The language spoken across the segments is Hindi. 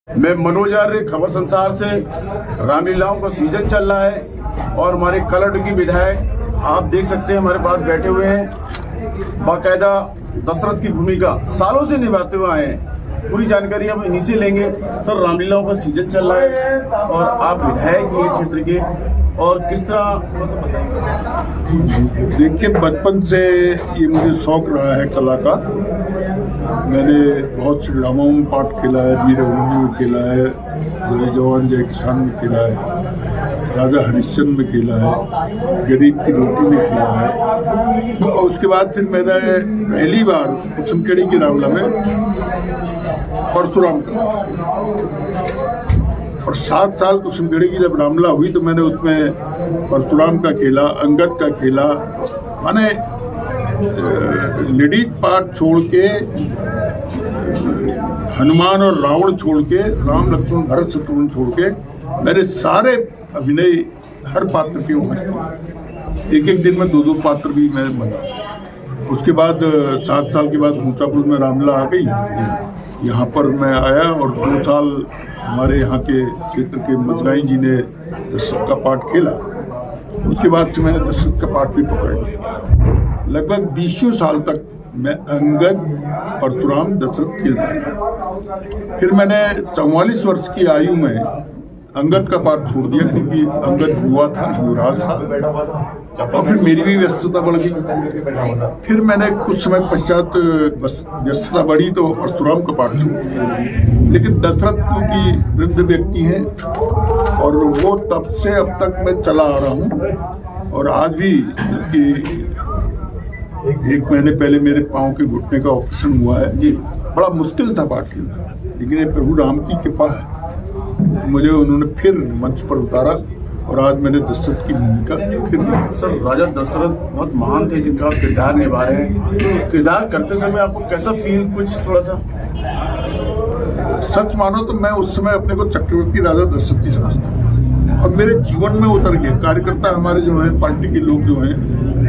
मैं मनोज आर्य, खबर संसार से। रामलीलाओं का सीजन चल रहा है और हमारे कलरडुंगी विधायक आप देख सकते हैं हमारे पास बैठे हुए हैं। बाकायदा दशरथ की भूमिका सालों से निभाते हुए आए हैं। पूरी जानकारी अब इन्हीं से लेंगे। सर, रामलीलाओं का सीजन चल रहा है और आप विधायक भी हैं क्षेत्र के, और किस तरह बताएंगे? देखिए, बचपन से ये मुझे शौक रहा है कला का। मैंने बहुत से ड्रामाओं में पार्ट खेला है, वीर अभिमन्यु में खेला है, जय जवान जय किसान में खेला है, राजा हरिश्चंद्र में खेला है, गरीब की रोटी में खेला है। तो उसके बाद फिर मैंने पहली बार कुसुमखेड़ी की रामलीला में परशुराम का, और 7 साल कुसुमखेड़ी की जब रामलीला हुई तो मैंने उसमें परशुराम का खेला, अंगद का खेला। माने लेडीज पार्ट छोड़ के, हनुमान और रावण छोड़ के, राम लक्ष्मण भरत शत्रुघ्न छोड़ के मैंने सारे अभिनय हर पात्र के उम्र किए। एक दिन में 2-2 पात्र भी मैं बना। उसके बाद 7 साल के बाद ऊंचापुर में रामलीला आ गई। यहाँ पर मैं आया और 2 साल हमारे यहाँ के क्षेत्र के मजगाई जी ने दशरथ का पाठ खेला। उसके बाद से मैंने दशरथ का पाठ भी पकड़ लिया। लगभग 20 साल तक मैं अंगद, परशुराम, दशरथ खेलता रहा। फिर मैंने 44 वर्ष की आयु में अंगद का पाठ छोड़ दिया, क्योंकि अंगद युवा था, युवराज था, और फिर मेरी भी व्यस्तता बढ़ गई। फिर मैंने कुछ समय पश्चात व्यस्तता बढ़ी तो परशुराम का पाठ छोड़ दिया। लेकिन दशरथ क्योंकि वृद्ध व्यक्ति हैं और वो तब से अब तक मैं चला आ रहा हूँ। और आज भी, जबकि 1 महीने पहले मेरे पाँव के घुटने का ऑपरेशन हुआ है जी, बड़ा मुश्किल था पाठ खेलना, लेकिन ये प्रभु राम की कृपा है, मुझे उन्होंने फिर मंच पर उतारा और आज मैंने दशरथ की भूमिका फिर निभाई। सर, राजा दशरथ बहुत महान थे जिनका आप किरदार निभा रहे हैं। किरदार करते समय आपको कैसा फील, कुछ थोड़ा सा? सच मानो तो मैं उस समय अपने को चक्रवर्ती राजा दशरथ ही समझता हूँ, और मेरे जीवन में उतर गया। कार्यकर्ता हमारे जो हैं, पार्टी के लोग जो हैं,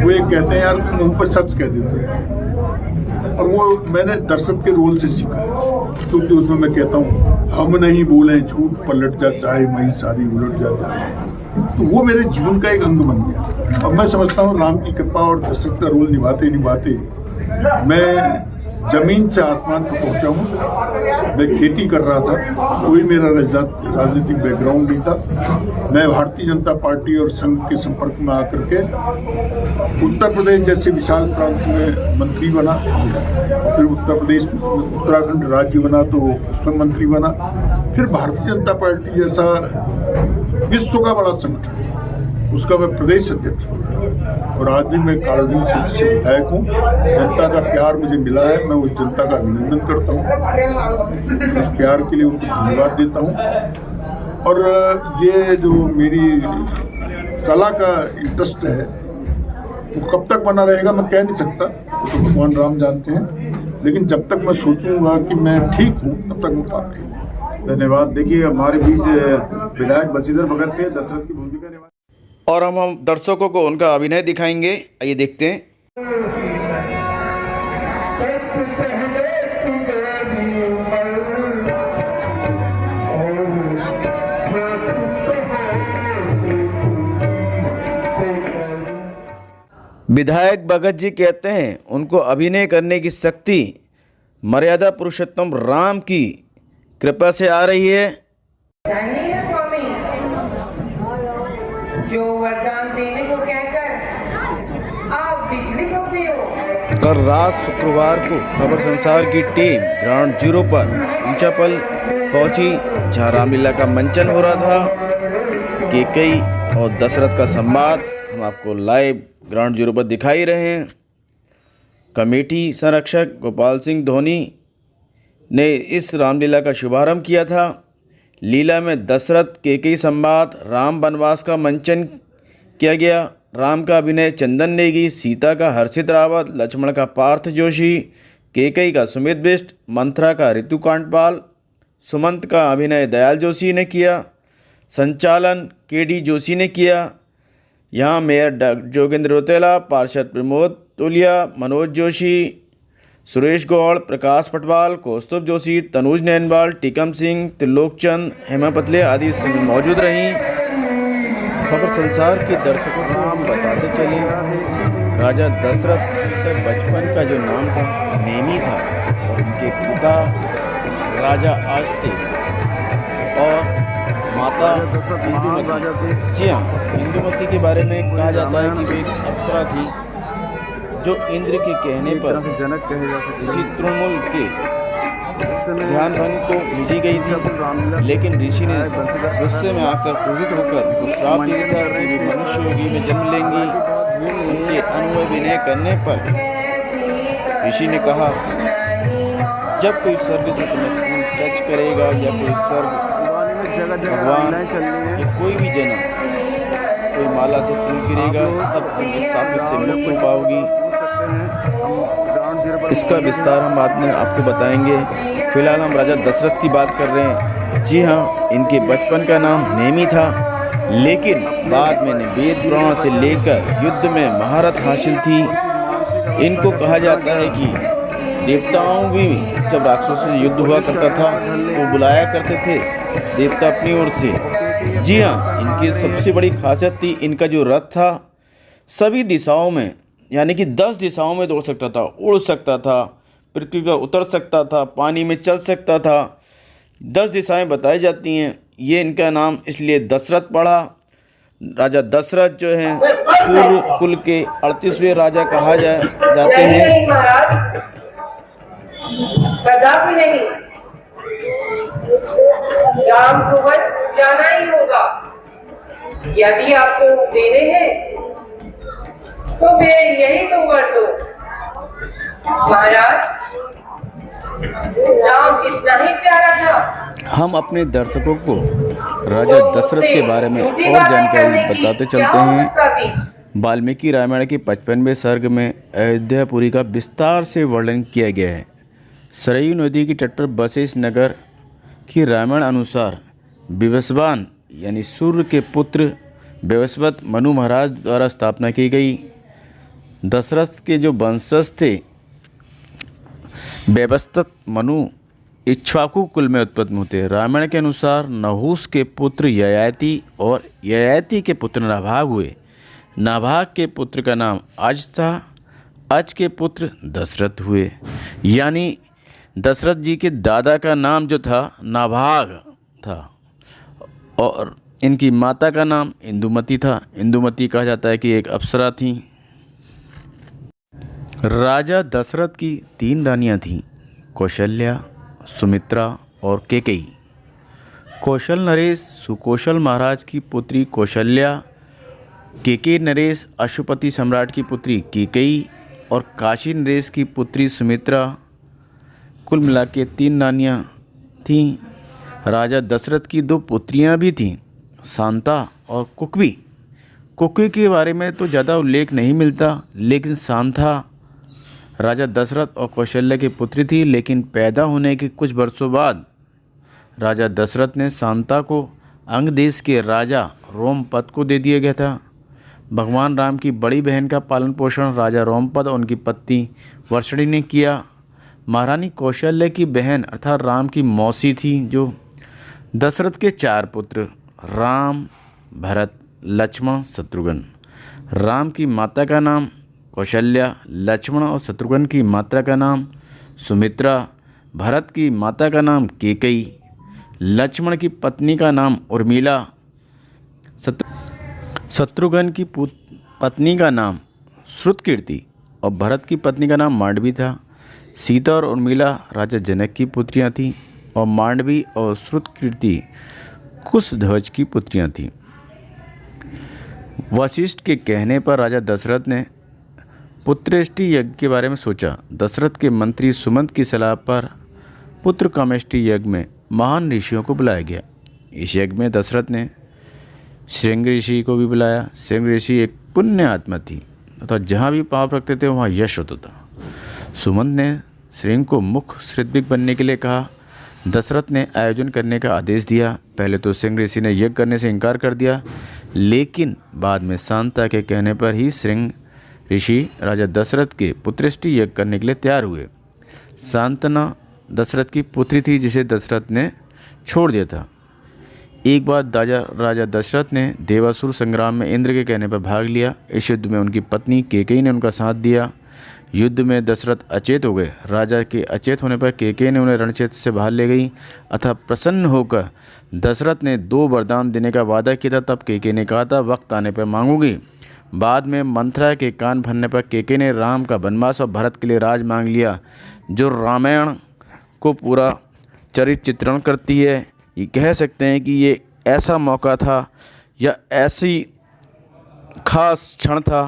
वो ये कहते हैं यार तुम मुंह पर सच कह देते हो, और वो मैंने दशरथ के रोल से सीखा है। क्योंकि उसमें मैं कहता हूँ, हम नहीं बोले झूठ पलट जाता है, मई सारी उलट जाता है। तो वो मेरे जीवन का एक अंग बन गया। और मैं समझता हूँ राम की कृपा और दशरथ का रोल निभाते निभाते मैं जमीन से आसमान पर पहुंचा हूँ। मैं खेती कर रहा था, कोई मेरा राजनीतिक बैकग्राउंड नहीं था। मैं भारतीय जनता पार्टी और संघ के संपर्क में आकर के उत्तर प्रदेश जैसे विशाल प्रांत में मंत्री बना, फिर उत्तर प्रदेश उत्तराखंड राज्य बना तो उसमें मंत्री बना, फिर भारतीय जनता पार्टी जैसा विश्व का बड़ा संगठन, उसका मैं प्रदेश अध्यक्ष हूँ। और आज भी मैं कालडुंगी से विधायक हूँ। जनता का प्यार मुझे मिला है, मैं उस जनता का अभिनंदन करता हूँ, उस प्यार के लिए उनको धन्यवाद देता हूँ। और ये जो मेरी कला का इंटरेस्ट है वो कब तक बना रहेगा मैं कह नहीं सकता, तो भगवान राम जानते हैं। लेकिन जब तक मैं सोचूंगा कि मैं ठीक हूँ तब तक मैं पाठ खेलूंगा। धन्यवाद। देखिए, हमारे बीच विधायक बंशीधर भगत थे, दशरथ की भूमिका निभा, और हम दर्शकों को उनका अभिनय दिखाएंगे। आइए देखते हैं। विधायक भगत जी कहते हैं उनको अभिनय करने की शक्ति मर्यादा पुरुषोत्तम राम की कृपा से आ रही है। धन्य स्वामी जो वरदान देने को कहकर आप बिजली को दियो। कल रात शुक्रवार को खबर संसार की टीम ग्राउंड 0 पर ऊंचापल पहुंची, जहां रामलीला का मंचन हो रहा था। कैकेयी और दशरथ का संवाद हम आपको लाइव ग्राउंड 0 पर दिखाई रहे हैं। कमेटी संरक्षक गोपाल सिंह धोनी ने इस रामलीला का शुभारंभ किया था। लीला में दशरथ कैकेयी संवाद, राम वनवास का मंचन किया गया। राम का अभिनय चंदन नेगी, सीता का हर्षित रावत, लक्ष्मण का पार्थ जोशी, कैकेयी का सुमित बिष्ट, मंथरा का ऋतु कांडपाल, सुमंत का अभिनय दयाल जोशी ने किया। संचालन केडी जोशी ने किया। यहाँ मेयर जोगेंद्र रौतेला, पार्षद प्रमोद तोलिया, मनोज जोशी, सुरेश गौड़, प्रकाश पटवाल, कौस्तुभ जोशी, तनुज नैनवाल, टीकम सिंह, त्रिलोक चंद, हेमा पतले आदि मौजूद रहीं। खबर संसार के दर्शकों को हम बताते चले, राजा दशरथ के बचपन का जो नाम था नेमी था और उनके पिता राजा आज थे और माता इंदुमती। जी हाँ, इंदुमती के बारे में कहा जाता है कि वे एक अप्सरा थी जो इंद्र के कहने पर जनक कहे जा सकते ऋषि तृणमूल के ध्यान भंग को भेजी गई थी, लेकिन ऋषि ने गुस्से में आकर क्रोधित होकर उनको श्राप दे दिया था कि वे मनुष्य योगी में जन्म लेंगी। उनके अनुय विनय करने पर ऋषि ने कहा, जब कोई स्वर्ग से तुम्हें टच करेगा या कोई स्वर्ग भगवान या कोई भी जन्म कोई माला से फूल गिरेगा तब तुम इस शाप से मुक्त हो पाओगी। इसका विस्तार हम बाद में आपको बताएंगे। फिलहाल हम राजा दशरथ की बात कर रहे हैं। जी हाँ, इनके बचपन का नाम नेमी था, लेकिन बाद में वेद पुराण से लेकर युद्ध में महारत हासिल थी। इनको कहा जाता है कि देवताओं भी जब राक्षसों से युद्ध हुआ करता था तो बुलाया करते थे देवता अपनी ओर से। जी हाँ, इनकी सबसे बड़ी खासियत थी इनका जो रथ था सभी दिशाओं में यानी कि 10 दिशाओं में दौड़ सकता था, उड़ सकता था, पृथ्वी पर उतर सकता था, पानी में चल सकता था। 10 दिशाएं बताई जाती हैं। ये इनका नाम इसलिए दशरथ पड़ा। राजा दशरथ जो हैं सूर्य कुल के 38वें राजा कहा जाते हैं। नहीं महाराज, कदापि नहीं। राम को वन जाना ही होगा। यदि आपको देने हैं तो वे यही तो वर दो। महाराज, राम इतना ही प्यारा था। हम अपने दर्शकों को राजा दशरथ के बारे में और जानकारी बताते चलते हैं। वाल्मीकि रामायण के 55वें सर्ग में अयोध्यापुरी का विस्तार से वर्णन किया गया है। सरयू नदी के तट पर बसे इस नगर की रामायण अनुसार विवस्वान यानी सूर्य के पुत्र वैवस्वत मनु महाराज द्वारा स्थापना की गई। दशरथ के जो वंशज थे वैवस्वत मनु इक्ष्वाकु कुल में उत्पन्न होते। रामायण के अनुसार नहुस के पुत्र ययाति और ययाति के पुत्र नाभाग हुए। नाभाग के पुत्र का नाम अज था। अज के पुत्र दशरथ हुए। यानी दशरथ जी के दादा का नाम जो था नाभाग था और इनकी माता का नाम इंदुमती था। इंदुमती कहा जाता है कि एक अप्सरा थी। राजा दशरथ की 3 रानियां थीं, कौशल्या, सुमित्रा और कैकेयी। कौशल नरेश सुकौशल महाराज की पुत्री कौशल्या, कैकेयी नरेश अश्वपति सम्राट की पुत्री कैकेयी और काशी नरेश की पुत्री सुमित्रा। कुल मिला के 3 रानियां थीं। राजा दशरथ की 2 पुत्रियां भी थीं, शांता और कुकवी। कुकवी के बारे में तो ज़्यादा उल्लेख नहीं मिलता, लेकिन शांता राजा दशरथ और कौशल्या की पुत्री थी। लेकिन पैदा होने के कुछ वर्षों बाद राजा दशरथ ने शांता को अंग देश के राजा रोमपद को दे दिया गया था। भगवान राम की बड़ी बहन का पालन पोषण राजा रोमपद और उनकी पत्नी वर्षणी ने किया। महारानी कौशल्या की बहन अर्थात राम की मौसी थी। जो दशरथ के 4 पुत्र राम, भरत, लक्ष्मण, शत्रुघ्न। राम की माता का नाम कौशल्या, लक्ष्मण और शत्रुघ्न की माता का नाम सुमित्रा, भरत की माता का नाम कैकेयी, लक्ष्मण की पत्नी का नाम उर्मिला, शत्रुघ्न की पत्नी का नाम श्रुतकीर्ति और भरत की पत्नी का नाम मांडवी था। सीता और उर्मिला राजा जनक की पुत्रियां थीं और मांडवी और श्रुतकीर्ति कुशध्वज की पुत्रियां थीं। वशिष्ठ के कहने पर राजा दशरथ ने पुत्रेष्टि यज्ञ के बारे में सोचा। दशरथ के मंत्री सुमंत की सलाह पर पुत्र कामेष्टि यज्ञ में महान ऋषियों को बुलाया गया। इस यज्ञ में दशरथ ने श्रृंग ऋषि को भी बुलाया। श्रृंग ऋषि एक पुण्य आत्मा थी तथा जहाँ भी पाप रखते थे वहाँ यश होता था। सुमंत ने श्रृंग को मुख्य ऋत्विक बनने के लिए कहा। दशरथ ने आयोजन करने का आदेश दिया। पहले तो श्रृंग ऋषि ने यज्ञ करने से इनकार कर दिया, लेकिन बाद में शांता के कहने पर ही श्रृंग ऋषि राजा दशरथ के पुत्रेष्टि यज्ञ करने के लिए तैयार हुए। शांतना दशरथ की पुत्री थी जिसे दशरथ ने छोड़ दिया था। एक बार राजा दशरथ ने देवासुर संग्राम में इंद्र के कहने पर भाग लिया। इस युद्ध में उनकी पत्नी कैकेयी ने उनका साथ दिया। युद्ध में दशरथ अचेत हो गए। राजा के अचेत होने पर कैकेयी ने उन्हें रणक्षेत्र से बाहर ले गई। अतः प्रसन्न होकर दशरथ ने 2 वरदान देने का वादा किया था। तब कैकेयी ने कहा था वक्त आने पर मांगूंगी। बाद में मंथरा के कान भरने पर कैकेयी ने राम का वनवास और भरत के लिए राज मांग लिया, जो रामायण को पूरा चरित्र चित्रण करती है। ये कह सकते हैं कि ये ऐसा मौका था या ऐसी खास क्षण था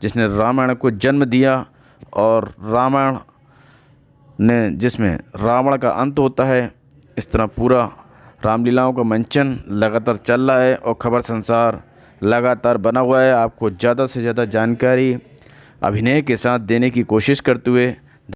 जिसने रामायण को जन्म दिया, और रामायण ने जिसमें रावण का अंत होता है। इस तरह पूरा रामलीलाओं का मंचन लगातार चल रहा है और खबर संसार लगातार बना हुआ है। आपको ज़्यादा से ज़्यादा जानकारी अभिनय के साथ देने की कोशिश करते हुए